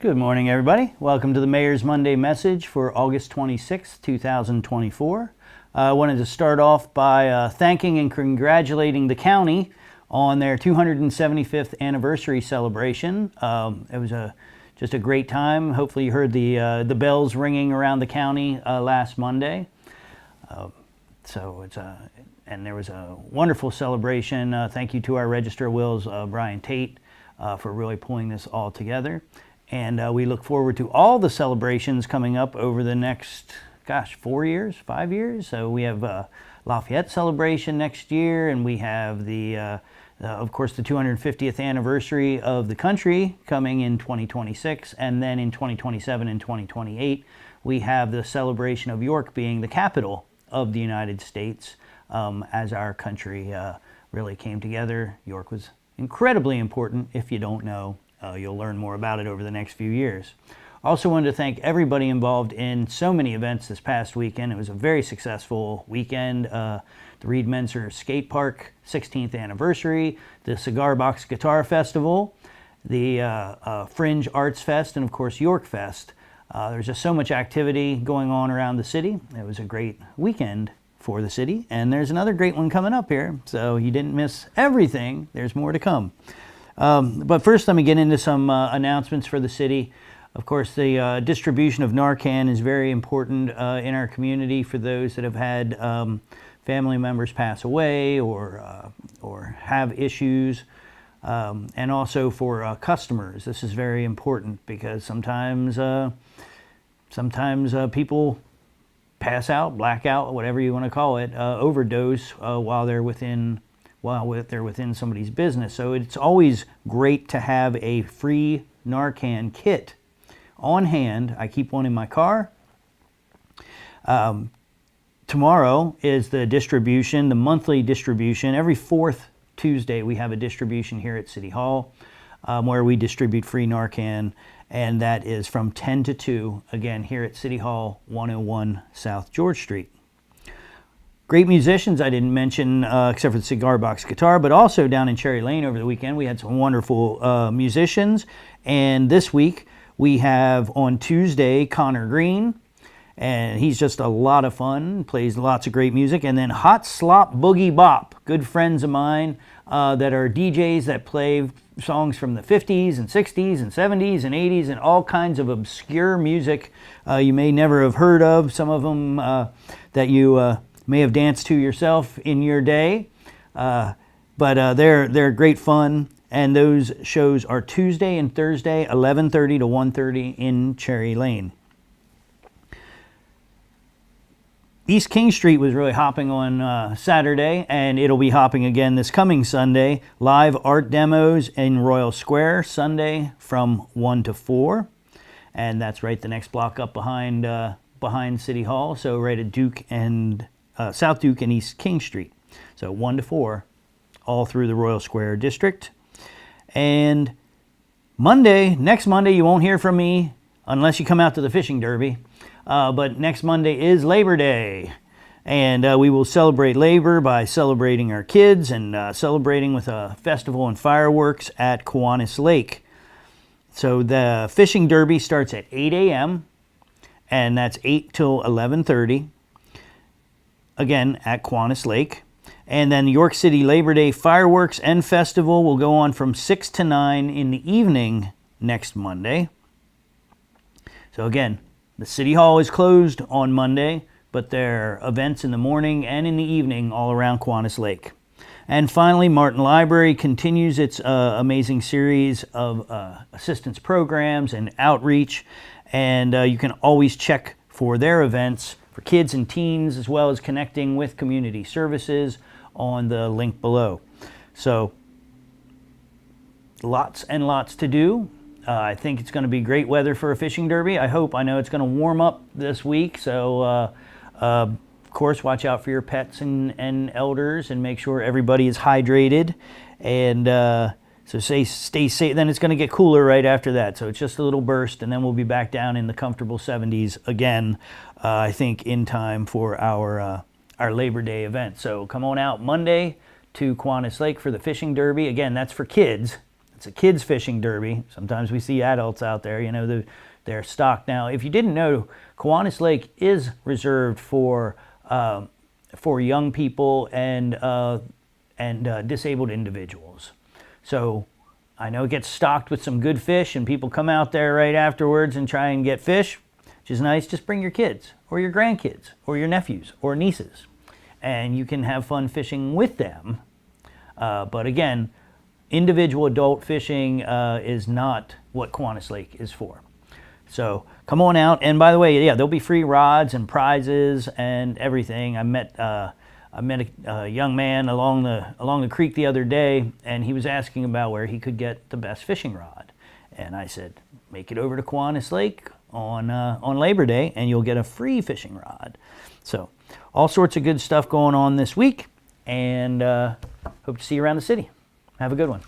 Good morning, everybody. Welcome to the Mayor's Monday message for August 26, 2024. I wanted to start off by thanking and congratulating the county on their 275th anniversary celebration. It was just a great time. Hopefully you heard the bells ringing around the county last Monday. And there was a wonderful celebration. Thank you to our Register of Wills, Brian Tate, for really pulling this all together. And we look forward to all the celebrations coming up over the next, 4 years, 5 years. So we have Lafayette celebration next year, and we have of course, the 250th anniversary of the country coming in 2026. And then in 2027 and 2028, we have the celebration of York being the capital of the United States as our country really came together. York was incredibly important. If you don't know, you'll learn more about it over the next few years. Also wanted to thank everybody involved in so many events this past weekend. It was a very successful weekend. The Reed Menser Skate Park 16th anniversary, the Cigar Box Guitar Festival, the Fringe Arts Fest, and of course York Fest. There's just so much activity going on around the city. It was a great weekend for the city, and there's another great one coming up here. So you didn't miss everything. There's more to come. But first, let me get into some announcements for the city. Of course, the distribution of Narcan is very important in our community for those that have had family members pass away or have issues, and also for customers. This is very important because sometimes people pass out, black out, whatever you want to call it, overdose while they're within somebody's business. So it's always great to have a free Narcan kit on hand. I keep one in my car. Tomorrow is the distribution, the monthly distribution. Every fourth Tuesday we have a distribution here at City Hall where we distribute free Narcan, and that is from 10 to 2, again, here at City Hall, 101 South George Street. Great musicians I didn't mention, except for the Cigar Box Guitar, but also down in Cherry Lane over the weekend we had some wonderful musicians. And this week we have on Tuesday Connor Green, and he's just a lot of fun, plays lots of great music. And then Hot Slop Boogie Bop, good friends of mine that are DJs that play songs from the 50s and 60s and 70s and 80s and all kinds of obscure music you may never have heard of. Some of them that you may have danced to yourself in your day, but they're great fun, and those shows are Tuesday and Thursday, 11:30 to 1:30 in Cherry Lane. East King Street was really hopping on Saturday, and it'll be hopping again this coming Sunday. Live art demos in Royal Square Sunday from 1 to 4, and that's right the next block up behind City Hall, so right at Duke and South Duke and East King Street. So 1 to 4, all through the Royal Square district. And next Monday, you won't hear from me unless you come out to the fishing derby. But next Monday is Labor Day. And we will celebrate labor by celebrating our kids and celebrating with a festival and fireworks at Kiwanis Lake. So the fishing derby starts at 8 a.m. and that's 8 till 11:30. Again, at Kiwanis Lake. And then York City Labor Day Fireworks and Festival will go on from 6 to 9 in the evening next Monday. So again, the City Hall is closed on Monday, but there are events in the morning and in the evening all around Kiwanis Lake. And finally, Martin Library continues its amazing series of assistance programs and outreach. And you can always check for their events for kids and teens, as well as connecting with community services on the link below. So lots and lots to do. I think it's going to be great weather for a fishing derby. I know it's going to warm up this week. So of course, watch out for your pets and elders, and make sure everybody is hydrated. And so stay safe. Then it's going to get cooler right after that. So it's just a little burst, and then we'll be back down in the comfortable 70s again, I think, in time for our Labor Day event. So come on out Monday to Kiwanis Lake for the fishing derby. Again, that's for kids. It's a kids fishing derby. Sometimes we see adults out there, you know, they're stocked. Now, if you didn't know, Kiwanis Lake is reserved for young people and disabled individuals. So I know it gets stocked with some good fish, and people come out there right afterwards and try and get fish, which is nice. Just bring your kids or your grandkids or your nephews or nieces, and you can have fun fishing with them. But again, individual adult fishing is not what Kiwanis Lake is for. So come on out. And by the way, yeah, there'll be free rods and prizes and everything. I met a young man along the creek the other day, and he was asking about where he could get the best fishing rod. And I said, make it over to Kiwanis Lake on Labor Day, and you'll get a free fishing rod. So all sorts of good stuff going on this week, and hope to see you around the city. Have a good one.